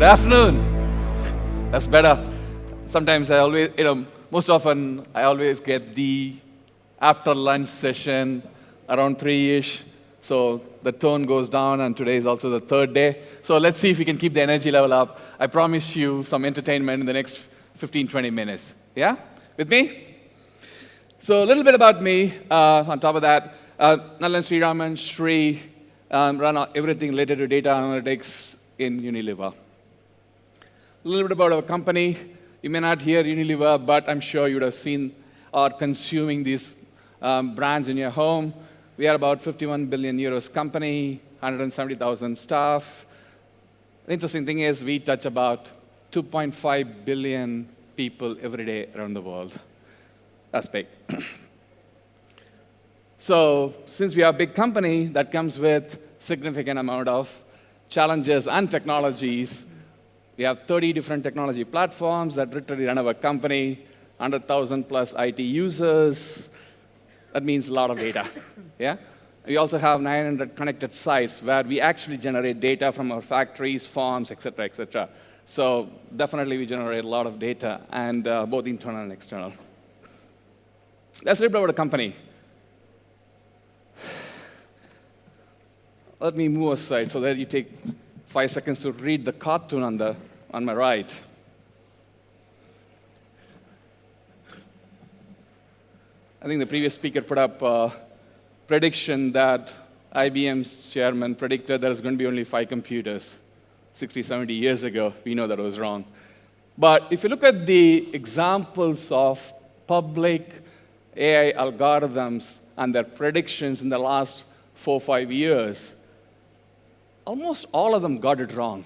afternoon. That's better. Sometimes most often I always get the after lunch session around 3-ish. So the tone goes down, and today is also the third day. So let's see if we can keep the energy level up. I promise you some entertainment in the next 15, 20 minutes. Yeah? With me? So a little bit about me. On top of that, Nallan Sriraman, Sri, run everything related to data analytics in Unilever. A little bit about our company. You may not hear Unilever, but I'm sure you would have seen or consuming these brands in your home. We are about 51 billion euros company, 170,000 staff. The interesting thing is we touch about 2.5 billion people every day around the world. That's big. So since we are a big company, that comes with significant amount of challenges and technologies. We have 30 different technology platforms that literally run our company, 100,000 plus IT users. That means a lot of data. Yeah? We also have 900 connected sites where we actually generate data from our factories, farms, et cetera, et cetera. So definitely we generate a lot of data, and both internal and external. Let's read about the company. Let me move aside so that you take 5 seconds to read the cartoon on my right. I think the previous speaker put up a prediction that IBM's chairman predicted there's going to be only 5 computers 60, 70 years ago. We know that was wrong. But if you look at the examples of public AI algorithms and their predictions in the last 4 or 5 years, almost all of them got it wrong.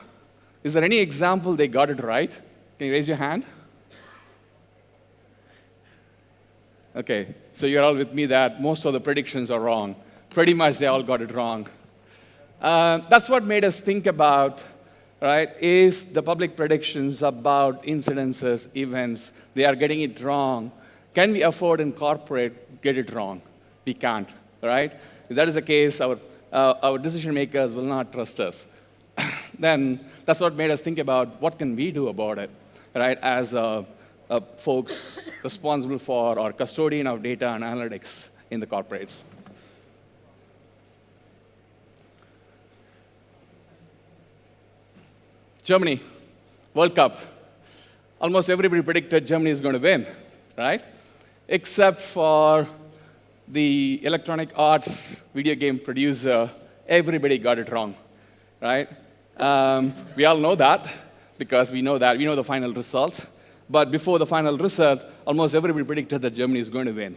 Is there any example they got it right? Can you raise your hand? Okay, so you're all with me that most of the predictions are wrong. Pretty much they all got it wrong. That's what made us think about, right, if the public predictions about incidences, events, they are getting it wrong, can we afford in corporate get it wrong? We can't, right? If that is the case, our decision makers will not trust us. Then that's what made us think about what can we do about it, right, as folks responsible for or custodian of data and analytics in the corporates. Germany, World Cup. Almost everybody predicted Germany is going to win, right? Except for the electronic arts video game producer. Everybody got it wrong, right? We all know that because we know the final result. But before the final result, almost everybody predicted that Germany is going to win.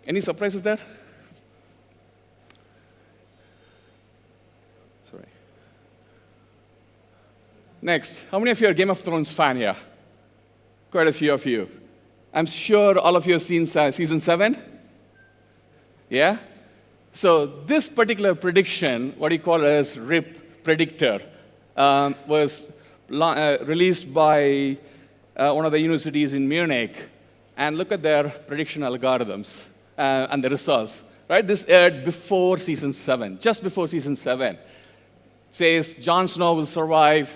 Any surprises there? Sorry. Next, how many of you are Game of Thrones fan here? Quite a few of you. I'm sure all of you have seen season 7. Yeah? So this particular prediction, what you call as RIP predictor, was released by one of the universities in Munich. And look at their prediction algorithms and the results. Right? This aired before season 7, just before season 7. Says Jon Snow will survive.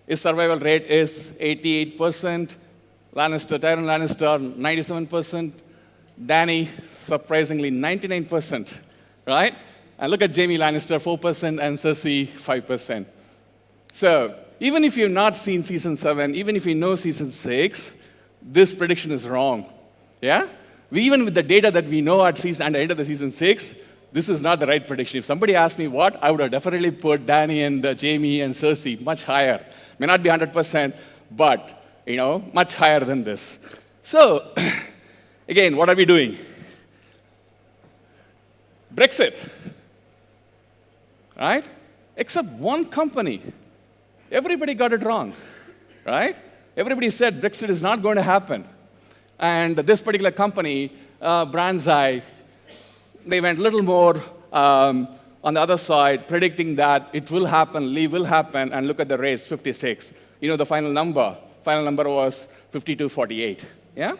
His survival rate is 88%. Tyrion Lannister, 97%. Dany, surprisingly, 99%, right? And look at Jaime Lannister, 4%, and Cersei, 5%. So even if you've not seen season 7, even if you know season 6, this prediction is wrong, yeah? Even with the data that we know at the end of the season 6, this is not the right prediction. If somebody asked me what, I would have definitely put Dany and Jaime and Cersei much higher. May not be 100%, but much higher than this. So, again, what are we doing? Brexit, right? Except one company. Everybody got it wrong, right? Everybody said Brexit is not going to happen. And this particular company, Brandseye, they went a little more on the other side, predicting that it will happen, leave will happen, and look at the rates, 56. You know the final number? Final number was 52-48, yeah?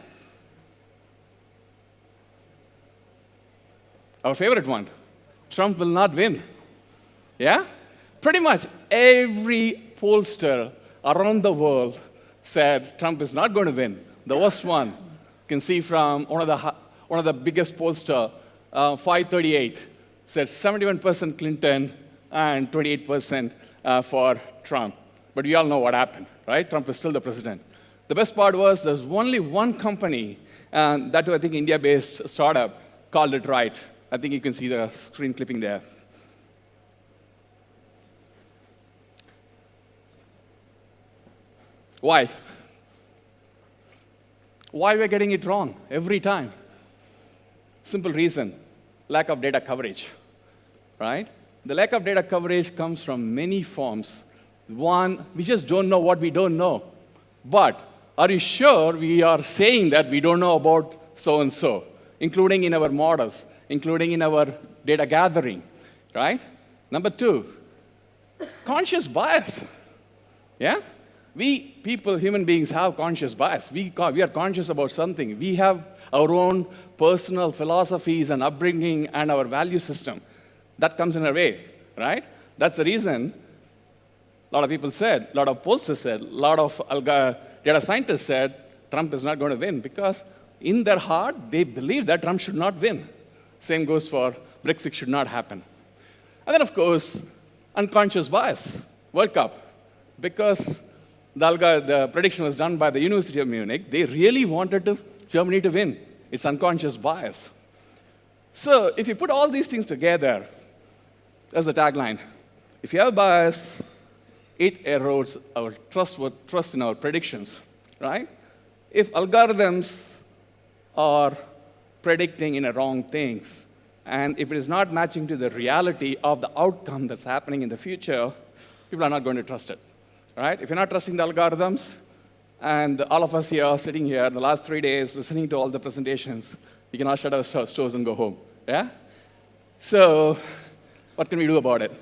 Our favorite one, Trump will not win, yeah? Pretty much every pollster around the world said Trump is not going to win. The worst one, you can see from one of the biggest pollster, 538, said 71% Clinton and 28% for Trump. But we all know what happened, right? Trump is still the president. The best part was there's only one company, that was, I think, India-based startup, called it right. I think you can see the screen clipping there. Why? Why we're getting it wrong every time? Simple reason, lack of data coverage, right? The lack of data coverage comes from many forms. One, we just don't know what we don't know. But are you sure we are saying that we don't know about so-and-so, including in our models, including in our data gathering, right? Number two, conscious bias, yeah? We people, human beings, have conscious bias. We are conscious about something. We have our own personal philosophies and upbringing and our value system. That comes in our way, right? That's the reason a lot of people said, a lot of pollsters said, a lot of data scientists said Trump is not going to win because in their heart, they believe that Trump should not win. Same goes for Brexit should not happen. And then, of course, unconscious bias, World Cup. Because the prediction was done by the University of Munich, they really wanted Germany to win. It's unconscious bias. So if you put all these things together, there's the tagline. If you have bias, it erodes our trust in our predictions, right? If algorithms are predicting in the wrong things, and if it is not matching to the reality of the outcome that's happening in the future, people are not going to trust it, right? If you're not trusting the algorithms, and all of us here are sitting here the last 3 days listening to all the presentations, we can all shut our stores and go home, yeah? So what can we do about it?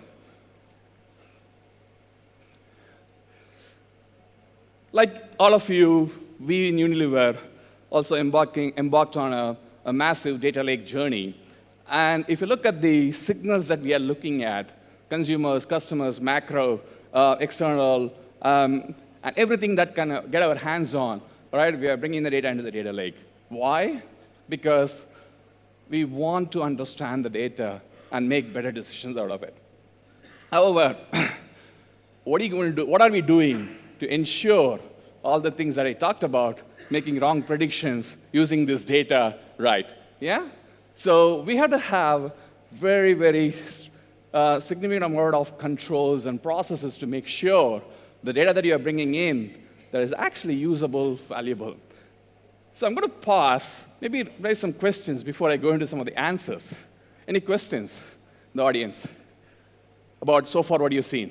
Like all of you, we in Unilever also embarked on a massive data lake journey. And if you look at the signals that we are looking at, consumers, customers, macro, external, and everything that can get our hands on, right? We are bringing the data into the data lake. Why? Because we want to understand the data and make better decisions out of it. However, what are you going to do? What are we doing to ensure all the things that I talked about, making wrong predictions, using this data right? Yeah? So we have to have very, very significant amount of controls and processes to make sure the data that you are bringing in that is actually usable, valuable. So I'm going to pause, maybe raise some questions before I go into some of the answers. Any questions, the audience, about so far what you've seen?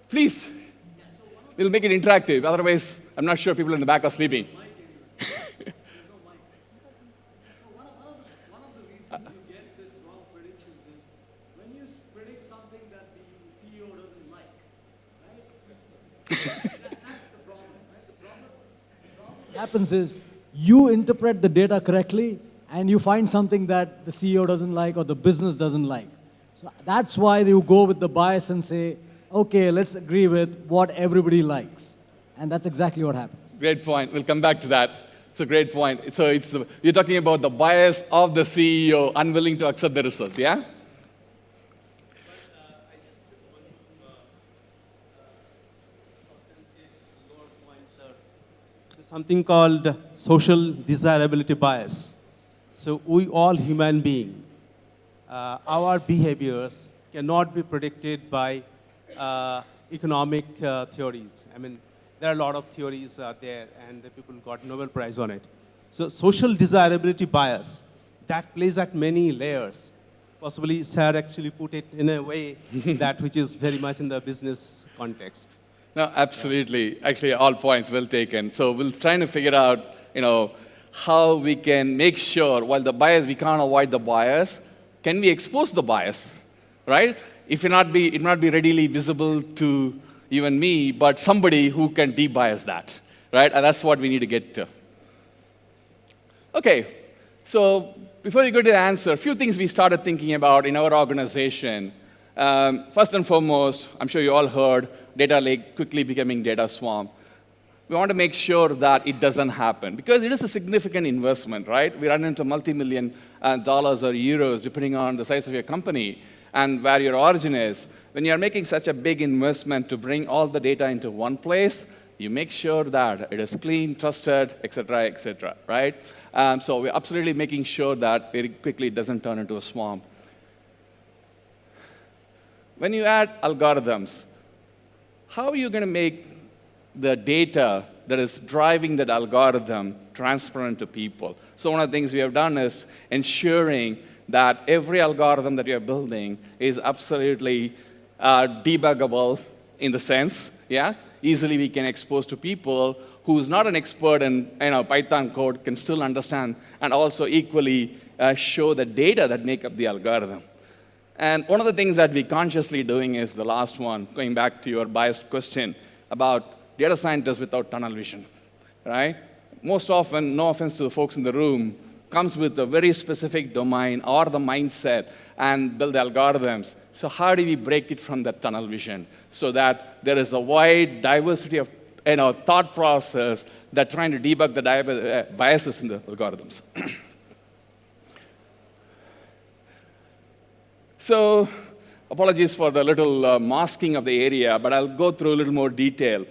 Please. We'll make it interactive. Otherwise, I'm not sure people in the back are sleeping. One of the reasons you get this wrong predictions is when you predict something that the CEO doesn't like, right? That's the problem, right? The problem that happens is you interpret the data correctly and you find something that the CEO doesn't like or the business doesn't like. So that's why you go with the bias and say, okay, let's agree with what everybody likes. And that's exactly what happens. Great point. We'll come back to that. It's a great point. So you're talking about the bias of the CEO unwilling to accept the results, yeah? There's something called social desirability bias. So we all human beings, our behaviors cannot be predicted by economic theories. I mean, there are a lot of theories there, and the people got Nobel Prize on it. So social desirability bias, that plays at many layers. Possibly, Sir actually put it in a way that which is very much in the business context. No, absolutely. Yeah. Actually, all points well taken. So we'll try to figure out, how we can make sure, while the bias, we can't avoid the bias, can we expose the bias, right? It not be readily visible to even me, but somebody who can de-bias that, right? And that's what we need to get to. Okay, So before you go to the answer, a few things we started thinking about in our organization. First and foremost, I'm sure you all heard data lake quickly becoming data swarm. We want to make sure that it doesn't happen because it is a significant investment, right? We run into multi-million dollars or euros, depending on the size of your company and where your origin is. When you're making such a big investment to bring all the data into one place, you make sure that it is clean, trusted, et cetera, right? So we're absolutely making sure that very quickly it doesn't turn into a swamp. When you add algorithms, how are you going to make the data that is driving that algorithm transparent to people? So one of the things we have done is ensuring that every algorithm that we are building is absolutely debuggable in the sense, yeah? Easily we can expose to people who's not an expert in Python code can still understand and also equally show the data that make up the algorithm. And one of the things that we're consciously doing is the last one, going back to your biased question about data scientists without tunnel vision, right? Most often, no offense to the folks in the room, comes with a very specific domain or the mindset and build algorithms. So how do we break it from that tunnel vision so that there is a wide diversity of thought process that trying to debug the biases in the algorithms? So apologies for the little masking of the area, but I'll go through a little more detail.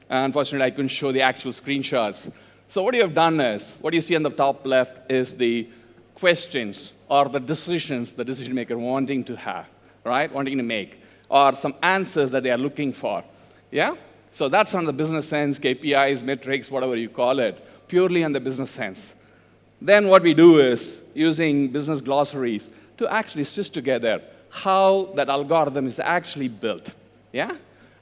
Unfortunately, I couldn't show the actual screenshots. So what you have done is, what you see on the top left is the questions or the decisions the decision maker wanting to have, right? Wanting to make, or some answers that they are looking for. Yeah? So that's on the business sense, KPIs, metrics, whatever you call it, purely on the business sense. Then what we do is, using business glossaries, to actually stitch together how that algorithm is actually built. Yeah?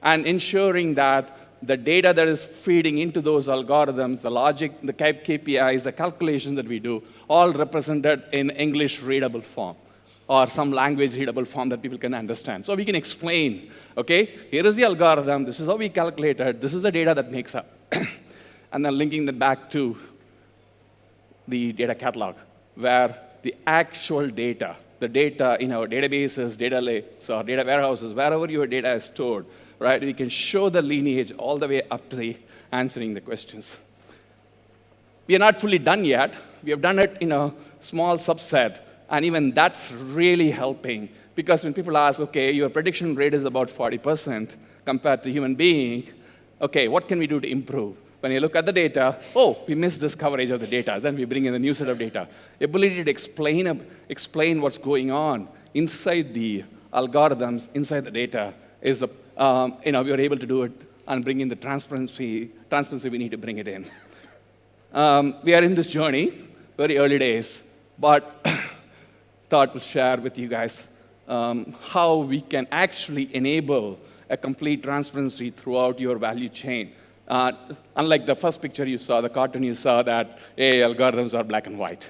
And ensuring that the data that is feeding into those algorithms, the logic, the KPIs, the calculations that we do, all represented in English readable form or some language readable form that people can understand. So we can explain, okay, here is the algorithm, this is how we calculated, this is the data that makes up. And then linking that back to the data catalog, where the actual data, the data in our databases, data lakes, or data warehouses, wherever your data is stored, right? We can show the lineage all the way up to the answering the questions. We are not fully done yet. We have done it in a small subset, and even that's really helping because when people ask, okay, your prediction rate is about 40% compared to human being, okay, what can we do to improve? When you look at the data, oh, we missed this coverage of the data. Then we bring in a new set of data. Ability to explain what's going on inside the algorithms, inside the data, is we are able to do it and bring in the transparency we need to bring it in. We are in this journey, very early days, but thought to share with you guys how we can actually enable a complete transparency throughout your value chain. Unlike the first picture you saw, the cartoon you saw, that, hey, algorithms are black and white.